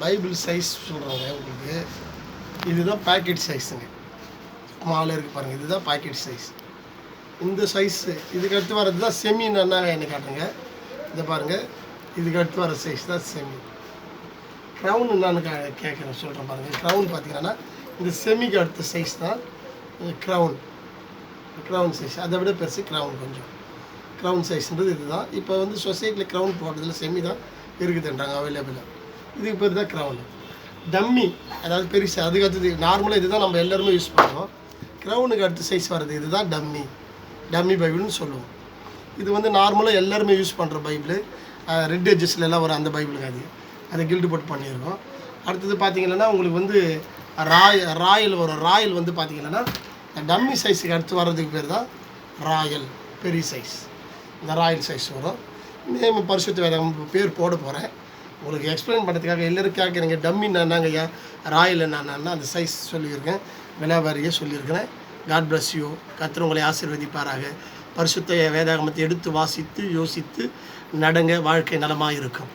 Bible size சொல்கிறாங்க உங்களுக்கு. இதுதான் பேக்கெட் சைஸுங்க. ஸ்மால் இருக்குது பாருங்கள், இதுதான் பேக்கெட் சைஸ். இந்த சைஸு இதுக்கு அடுத்து வர்றது தான் செமின்னு என்ன காட்டுங்க. இதை பாருங்கள், இதுக்கு அடுத்து வர சைஸ் தான் செமி. க்ரௌன் என்னன்னு கேட்குறேன் சொல்கிறேன் பாருங்கள். க்ரௌன் பார்த்தீங்கன்னா இந்த செமிக்கு அடுத்த சைஸ் தான் க்ரௌன் சைஸ். அதை விட பெருசு க்ரௌன். கொஞ்சம் க்ரௌன் சைஸ்ன்றது இது தான். இப்போ வந்து சொசைட்டியில் க்ரௌன் போடுறதுல செமி தான் இருக்குதுன்றாங்க அவைலபிளாக. இதுக்கு பேர் தான் க்ரௌனு. டம்மி அதாவது பெருசு. அதுக்கு அடுத்தது நார்மலாக இது தான் நம்ம எல்லாருமே யூஸ் பண்ணுவோம். க்ரௌனுக்கு அடுத்த சைஸ் வர்றது இது தான் டம்மி பைபிள்னு சொல்லுவோம். இது வந்து நார்மலாக எல்லாருமே யூஸ் பண்ணுற பைபிள். ரெட் எட்ஜஸ்லாம் வரும் அந்த பைபிளுக்கு அதை கில்டு போட்டு பண்ணியிருக்கோம். அடுத்தது பார்த்திங்கன்னா உங்களுக்கு வந்து ராயல் வரும். ராயல் வந்து பார்த்திங்கன்னா டம்மி சைஸுக்கு அடுத்து வர்றதுக்கு பேர் தான் ராயல், பெரிய சைஸ். இந்த ராயல் சைஸ் வரும். நேம் பரிசுத்த வேதம் பேர் போட போகிறேன். உங்களுக்கு எக்ஸ்பிளைன் பண்ணுறதுக்காக எல்லோரும் கேட்குறீங்க டம்மி என்னன்னாங்க ஐயா, ராயல் என்னன்னா அந்த சைஸ் சொல்லியிருக்கேன், விலாவாரியாக சொல்லியிருக்கிறேன். God bless you. கர்த்தர் உங்களை ஆசீர்வதிப்பாராக. பரிசுத்த வேதாகமத்தை எடுத்து வாசித்து யோசித்து நடங்க, வாழ்க்கை நலமாக இருக்கும்.